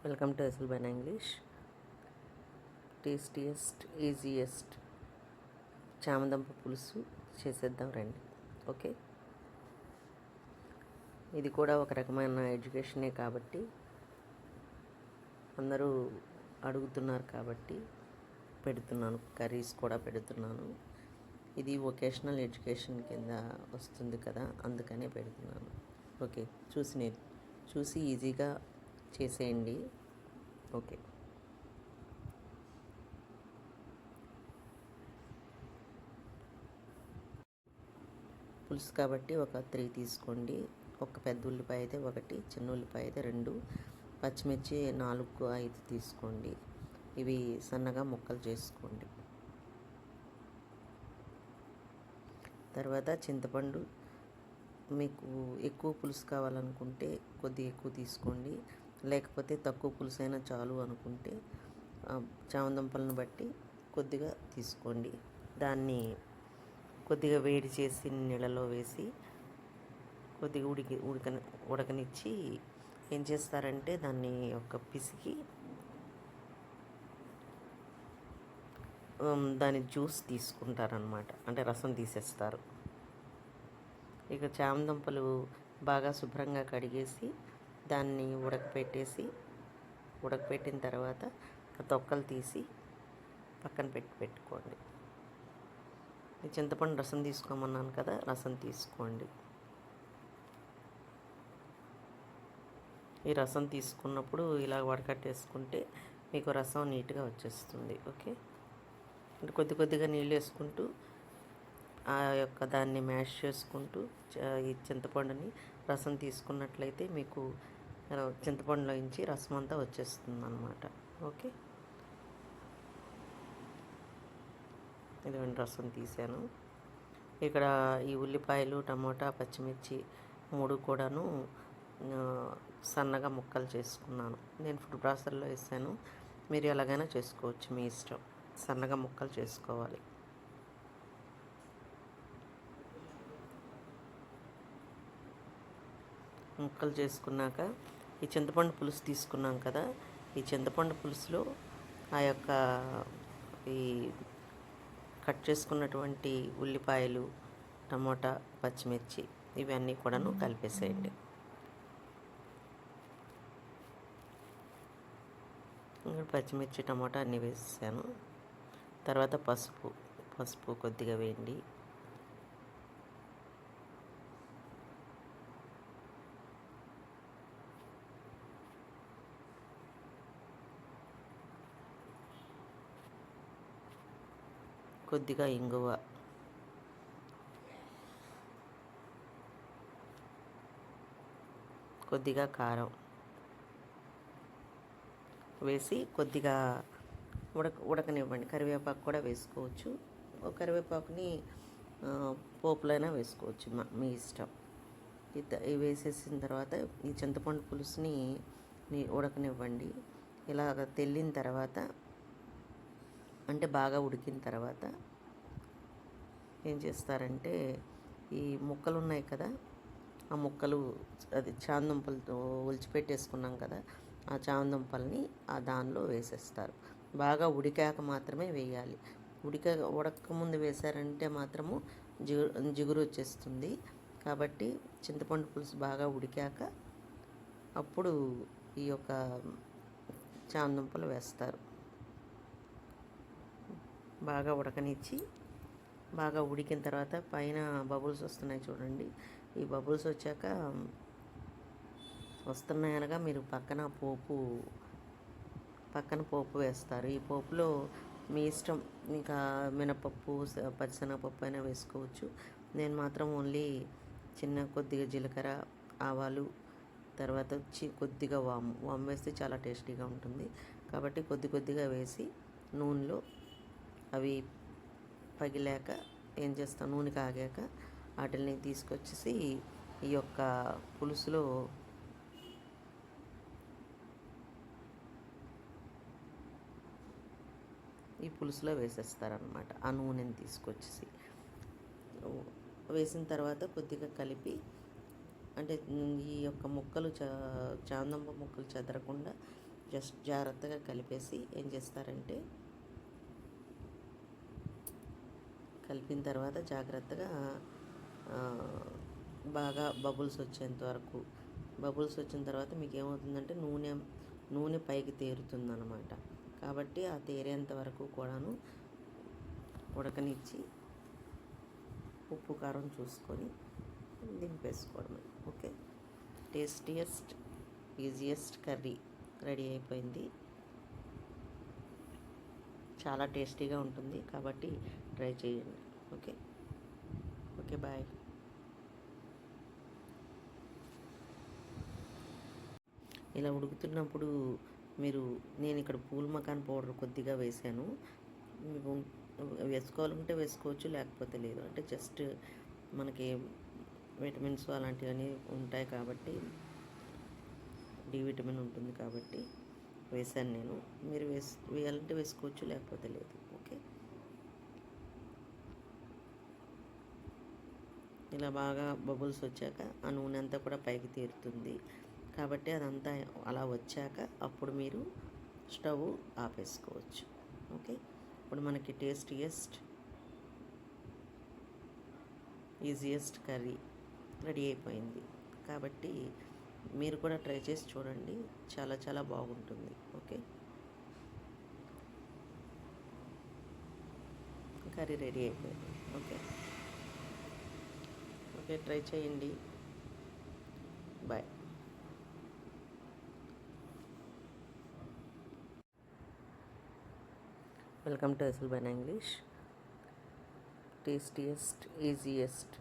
Welcome to SL English. Tastiest easiest చామదుంప పులుసు చేసేద్దాం రండి. ఓకే, ఇది కూడా ఒక రకమైన ఎడ్యుకేషనే కాబట్టి అందరూ అడుగుతున్నారు కాబట్టి పెడుతున్నాను. కర్రీస్ కూడా పెడుతున్నాను. ఇది వొకేషనల్ ఎడ్యుకేషన్ కింద వస్తుంది కదా, అందుకనే పెడుతున్నాను. ఓకే, చూసి ఈజీగా చేసేయండి. ఓకే, పులుసు కాబట్టి ఒక 3 తీసుకోండి. ఒక పెద్ద ఉల్లిపాయ అయితే 1, చిన్న ఉల్లిపాయ అయితే 2, పచ్చిమిర్చి 4, 5 తీసుకోండి. ఇవి సన్నగా ముక్కలు చేసుకోండి. తర్వాత చింతపండు, మీకు ఎక్కువ పులుసు కావాలనుకుంటే కొద్దిగా ఎక్కువ తీసుకోండి, లేకపోతే తక్కువ పులుసు అయినా చాలు అనుకుంటే చామదుంపలను బట్టి కొద్దిగా తీసుకోండి. దాన్ని కొద్దిగా వేడి చేసి నీళ్ళలో వేసి కొద్దిగా ఉడకనిచ్చి ఏం చేస్తారంటే దాన్ని ఒక పిసికి దాని జ్యూస్ తీసుకుంటారనమాట, అంటే రసం తీసేస్తారు. ఇక చామదుంపలు బాగా శుభ్రంగా కడిగేసి దాన్ని ఉడకపెట్టిన తర్వాత తొక్కలు తీసి పక్కన పెట్టుకోండి. ఈ చింతపండు రసం తీసుకోమన్నాను కదా, రసం తీసుకోండి. ఈ రసం తీసుకున్నప్పుడు ఇలా వడకట్టేసుకుంటే మీకు రసం నీట్గా వచ్చేస్తుంది. ఓకే, అంటే కొద్దిగా నీళ్ళు వేసుకుంటూ ఆ యొక్క దాన్ని మ్యాష్ చేసుకుంటూ ఈ చింతపండుని రసం తీసుకున్నట్లయితే మీకు చింతపండులో నుంచి రసం అంతా వచ్చేస్తుంది అన్నమాట. ఓకే, ఇదిగోండి రసం తీసాను. ఇక్కడ ఈ ఉల్లిపాయలు, టమోటా, పచ్చిమిర్చి 3 కూడాను సన్నగా ముక్కలు చేసుకున్నాను. నేను ఫుడ్ ప్రాసెసర్లో వేసాను, మీరు ఎలాగైనా చేసుకోవచ్చు, మీ ఇష్టం. సన్నగా ముక్కలు చేసుకోవాలి. ముక్కలు చేసుకున్నాక ఈ చింతపండు పులుసు తీసుకున్నాం కదా, ఈ చింతపండు పులుసులో ఆ యొక్క ఈ కట్ చేసుకున్నటువంటి ఉల్లిపాయలు, టమోటా, పచ్చిమిర్చి ఇవన్నీ కూడాను కలిపేసేయండి. పచ్చిమిర్చి, టమోటా అన్నీ వేసాను. తర్వాత పసుపు కొద్దిగా వేయండి. కొద్దిగా ఇంగువ, కొద్దిగా కారం వేసి కొద్దిగా ఉడకనివ్వండి. కరివేపాకు కూడా వేసుకోవచ్చు. కరివేపాకుని పోపులైనా వేసుకోవచ్చు, మీ ఇష్టం. ఇవి వేసేసిన తర్వాత ఈ చింతపండు పులుసుని ఉడకనివ్వండి. ఇలాగ తెల్లిన తర్వాత, అంటే బాగా ఉడికిన తర్వాత ఏం చేస్తారంటే ఈ ముక్కలు ఉన్నాయి కదా, ఆ ముక్కలు అది చామదుంపలతో ఒలిచిపెట్టేసుకున్నాం కదా, ఆ చామదుంపల్ని ఆ దానిలో వేసేస్తారు. బాగా ఉడికాక మాత్రమే వేయాలి. ఉడకముందు వేశారంటే మాత్రము జిగురు వచ్చేస్తుంది. కాబట్టి చింతపండు పులుసు బాగా ఉడికాక అప్పుడు ఈ యొక్క చామదుంపలు వేస్తారు. బాగా ఉడకనిచ్చి బాగా ఉడికిన తర్వాత పైన బబుల్స్ వస్తున్నాయి చూడండి. ఈ బబుల్స్ వచ్చాక వస్తున్నాయనగా మీరు పక్కన పోపు వేస్తారు. ఈ పోపులో మీ ఇష్టం, ఇంకా మినపప్పు, పచ్చిశనగపప్పు అయినా వేసుకోవచ్చు. నేను మాత్రం ఓన్లీ కొద్దిగా జీలకర్ర, ఆవాలు, తర్వాత వచ్చి కొద్దిగా వాము వేస్తే చాలా టేస్టీగా ఉంటుంది. కాబట్టి కొద్దిగా వేసి నూనెలో అవి పగిలాక ఏం చేస్తాను, నూనె కాగాక వాటిని తీసుకొచ్చేసి ఈ యొక్క పులుసులో వేసేస్తారనమాట. ఆ నూనెని తీసుకొచ్చేసి వేసిన తర్వాత కొద్దిగా కలిపి, అంటే ఈ యొక్క ముక్కలు చామదుంప ముక్కలు చెదరకుండా జస్ట్ జాగ్రత్తగా కలిపేసి ఏం చేస్తారంటే, కలిపిన తర్వాత జాగ్రత్తగా బాగా బబుల్స్ వచ్చేంత వరకు, బబుల్స్ వచ్చిన తర్వాత మీకు ఏమవుతుందంటే నూనె పైకి తేరుతుందన్నమాట. కాబట్టి ఆ తేరేంత వరకు కూడాను ఉడకనిచ్చి ఉప్పు కారం చూసుకొని దింపేసుకోవడమే. Okay, tastiest easiest curry ready అయిపోయింది. చాలా టేస్టీగా ఉంటుంది, కాబట్టి ట్రై చేయండి. Okay okay, bye. ఇలా ఉడుకుతున్నప్పుడు నేను ఇక్కడ పూల్ మకాన్ పౌడర్ కొద్దిగా వేసాను. మీకు వేసుకోవాలంటే వేసుకోవచ్చు, లేకపోతే లేదు. అంటే జస్ట్ మనకి విటమిన్స్ అలాంటివన్నీ ఉంటాయి కాబట్టి, డి విటమిన్ ఉంటుంది కాబట్టి వేసాను నేను. మీరు వేయాలంటే వేసుకోవచ్చు, లేకపోతే లేదు. ఓకే, ఇలా బాగా బబుల్స్ వచ్చాక ఆ నూనె అంతా కూడా పైకి తేరుతుంది. కాబట్టి అదంతా అలా వచ్చాక అప్పుడు మీరు స్టవ్ ఆపేసుకోవచ్చు. ఓకే, ఇప్పుడు మనకి టేస్టియస్ట్ ఈజియెస్ట్ కర్రీ రెడీ అయిపోయింది. కాబట్టి మీరు కూడా ట్రై చేసి చూడండి, చాలా చాలా బాగుంటుంది. ఓకే, కర్రీ రెడీ అయిపోయింది. ఓకే ఓకే, ట్రై చేయండి. Bye. Welcome to SL English. Tastiest easiest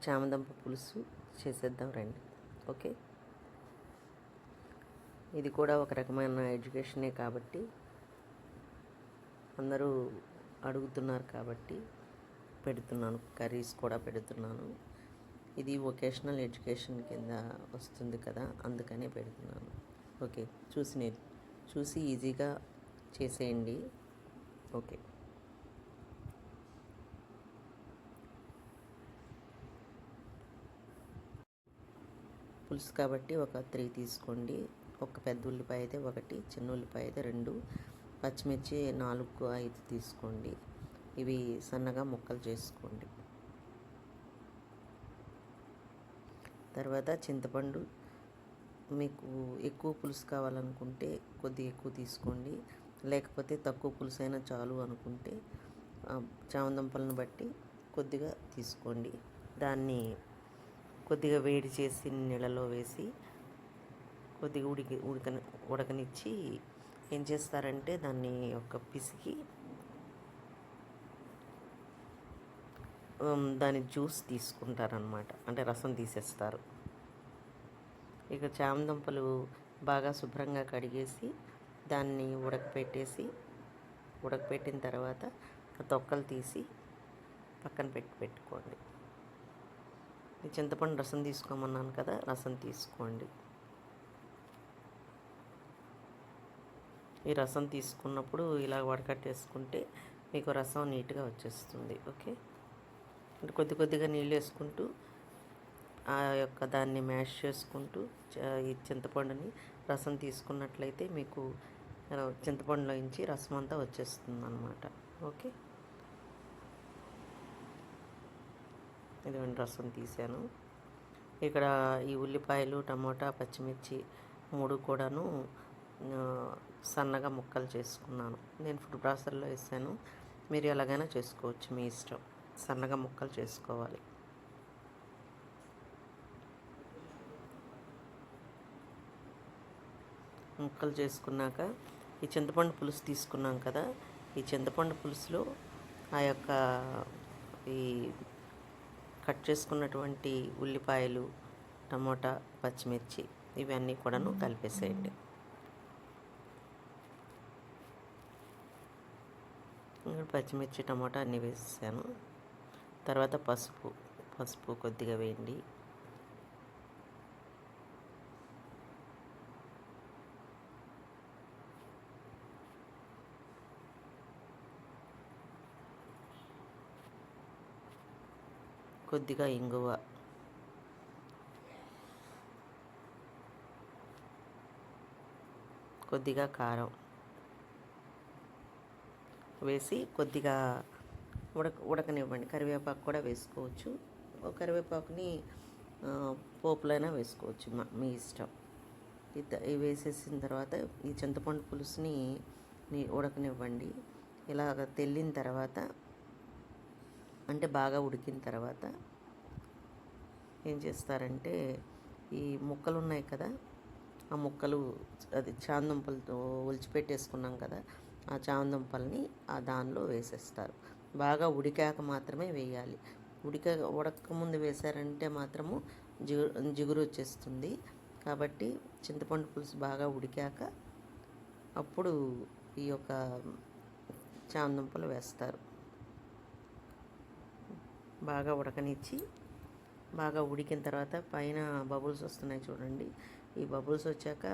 చామదుంప పులుసు చేసేద్దాం రండి. ఓకే, ఇది కూడా ఒక రకమైన ఎడ్యుకేషనే కాబట్టి, అందరూ అడుగుతున్నారు కాబట్టి పెడుతున్నాను. కర్రీస్ కూడా పెడుతున్నాను. ఇది వొకేషనల్ ఎడ్యుకేషన్ కింద వస్తుంది కదా, అందుకనే పెడుతున్నాను. ఓకే, చూసి ఈజీగా చేసేయండి. ఓకే, పులుసు కాబట్టి ఒక 3 తీసుకోండి. ఒక పెద్ద ఉల్లిపాయ అయితే 1, చిన్న ఉల్లిపాయ అయితే 2, పచ్చిమిర్చి 4, 5 తీసుకోండి. ఇవి సన్నగా ముక్కలు చేసుకోండి. తర్వాత చింతపండు, మీకు ఎక్కువ పులుసు కావాలనుకుంటే కొద్దిగా ఎక్కువ తీసుకోండి, లేకపోతే తక్కువ పులుసు అయినా చాలు అనుకుంటే చామదుంపలను బట్టి కొద్దిగా తీసుకోండి. దాన్ని కొద్దిగా వేడి చేసి నీళ్ళలో వేసి కొద్దిగా ఉడకనిచ్చి ఏం చేస్తారంటే దాన్ని ఒక పిసికి దాని జ్యూస్ తీసుకుంటారనమాట, అంటే రసం తీసేస్తారు. ఇక చామదుంపలు బాగా శుభ్రంగా కడిగేసి దాన్ని ఉడకపెట్టిన తర్వాత తొక్కలు తీసి పక్కన పెట్టుకోండి. ఈ చింతపండు రసం తీసుకోమన్నాను కదా, రసం తీసుకోండి. ఈ రసం తీసుకున్నప్పుడు ఇలా వడకట్టేసుకుంటే మీకు రసం నీట్గా వచ్చేస్తుంది. ఓకే, అంటే కొద్దిగా నీళ్ళు వేసుకుంటూ దాన్ని మ్యాష్ చేసుకుంటూ ఈ చింతపండుని రసం తీసుకున్నట్లయితే మీకు చింతపండులో నుంచి రసం అంతా వచ్చేస్తుంది అన్నమాట. ఓకే, ఇదిగోండి రసం తీసాను. ఇక్కడ ఈ ఉల్లిపాయలు, టమోటా, పచ్చిమిర్చి 3 కూడాను సన్నగా ముక్కలు చేసుకున్నాను. నేను ఫుడ్ ప్రాసెసర్లో వేసాను, మీరు ఎలాగైనా చేసుకోవచ్చు, మీ ఇష్టం. సన్నగా ముక్కలు చేసుకోవాలి. ముక్కలు చేసుకున్నాక ఈ చింతపండు పులుసు తీసుకున్నాం కదా, ఈ చింతపండు పులుసులో ఆ యొక్క ఈ కట్ చేసుకున్నటువంటి ఉల్లిపాయలు, టమోటా, పచ్చిమిర్చి ఇవన్నీ కూడాను కలిపేసేయండి. పచ్చిమిర్చి, టమోటా అన్నీ వేసాను. తర్వాత పసుపు కొద్దిగా వేయండి. కొద్దిగా ఇంగువ, కొద్దిగా కారం వేసి కొద్దిగా ఉడకనివ్వండి. కరివేపాకు కూడా వేసుకోవచ్చు. కరివేపాకుని పోపులైనా వేసుకోవచ్చు, మీ ఇష్టం. ఇవి వేసేసిన తర్వాత ఈ చింతపండు పులుసుని ఉడకనివ్వండి. ఇలాగ తెల్లిన తర్వాత, అంటే బాగా ఉడికిన తర్వాత ఏం చేస్తారంటే, ఈ ముక్కలు ఉన్నాయి కదా, ఆ ముక్కలు అది చామదుంపలతో ఒలిచిపెట్టేసుకున్నాం కదా, ఆ చామదుంపల్ని ఆ దానిలో వేసేస్తారు. బాగా ఉడికాక మాత్రమే వేయాలి. ఉడకముందు వేశారంటే మాత్రము జిగురు వచ్చేస్తుంది. కాబట్టి చింతపండు పులుసు బాగా ఉడికాక అప్పుడు ఈ యొక్క చామదుంపలు వేస్తారు. బాగా ఉడకనిచ్చి, బాగా ఉడికిన తర్వాత పైన బబుల్స్ వస్తున్నాయి చూడండి. ఈ బబుల్స్ వచ్చాక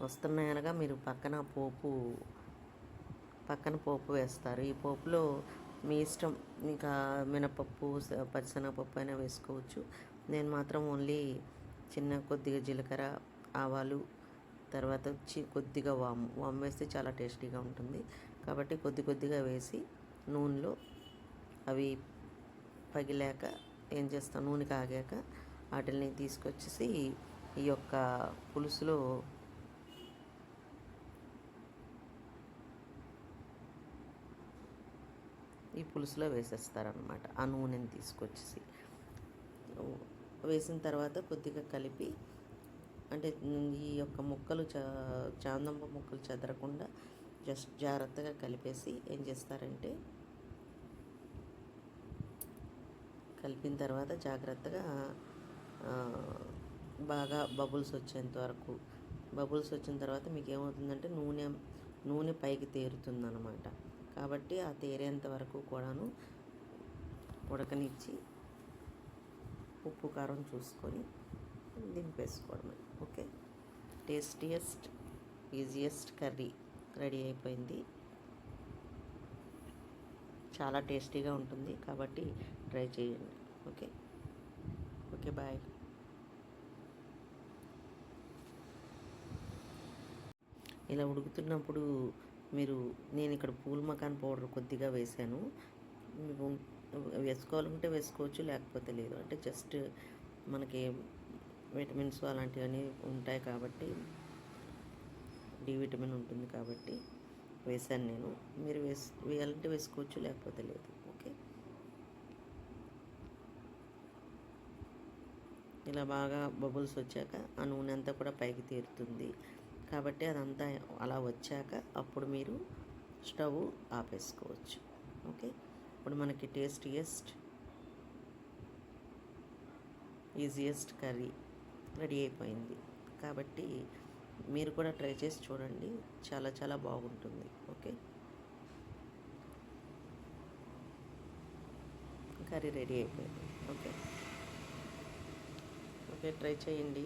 వస్తున్నాయనగా మీరు పక్కన పోపు వేస్తారు. ఈ పోపులో మీ ఇష్టం, ఇంకా మినపప్పు, పచ్చిశనగపప్పు అయినా వేసుకోవచ్చు. నేను మాత్రం ఓన్లీ కొద్దిగా జీలకర్ర, ఆవాలు, తర్వాత వచ్చి కొద్దిగా వాము వేస్తే చాలా టేస్టీగా ఉంటుంది. కాబట్టి కొద్దిగా వేసి నూనెలో అవి పగిలాక ఏం చేస్తాను, నూనె కాగాక వాటిని తీసుకొచ్చేసి ఈ యొక్క పులుసులో వేసేస్తారనమాట. ఆ నూనెని తీసుకొచ్చేసి వేసిన తర్వాత కొద్దిగా కలిపి, అంటే ఈ యొక్క ముక్కలు చామదుంప ముక్కలు చెదరకుండా జస్ట్ జాగ్రత్తగా కలిపేసి ఏం చేస్తారంటే, కలిపిన తర్వాత జాగ్రత్తగా బాగా బబుల్స్ వచ్చేంత వరకు, బబుల్స్ వచ్చిన తర్వాత మీకు ఏమవుతుందంటే నూనె పైకి తేరుతుందన్నమాట. కాబట్టి ఆ తేరేంత వరకు కూడాను ఉడకనిచ్చి ఉప్పు కారం చూసుకొని దింపేసుకోవడమే. Okay, tastiest easiest curry ready అయిపోయింది. చాలా టేస్టీగా ఉంటుంది. కాబట్టి ట్రై చేయండి. Okay okay, bye. ఇలా ఉడుకుతున్నప్పుడు నేను ఇక్కడ పూల్ మకాన్ పౌడర్ కొద్దిగా వేసాను. మీకు వేసుకోవాలంటే వేసుకోవచ్చు, లేకపోతే లేదు. అంటే జస్ట్ మనకి విటమిన్స్ అలాంటివన్నీ ఉంటాయి కాబట్టి, డి విటమిన్ ఉంటుంది కాబట్టి వేసాను నేను. మీరు వేయాలంటే వేసుకోవచ్చు, లేకపోతే లేదు. ఓకే, ఇలా బాగా బబుల్స్ వచ్చాక ఆ నూనె అంతా కూడా పైకి తేరుతుంది. కాబట్టి అదంతా అలా వచ్చాక అప్పుడు మీరు స్టవ్ ఆపేసుకోవచ్చు. ఓకే, ఇప్పుడు మనకి టేస్టీయెస్ట్ ఈజియెస్ట్ కర్రీ రెడీ అయిపోయింది. కాబట్టి మీరు కూడా ట్రై చేసి చూడండి, చాలా చాలా బాగుంటుంది. ఓకే, కర్రీ రెడీ అయిపోయింది. ఓకే ఓకే, ట్రై చేయండి.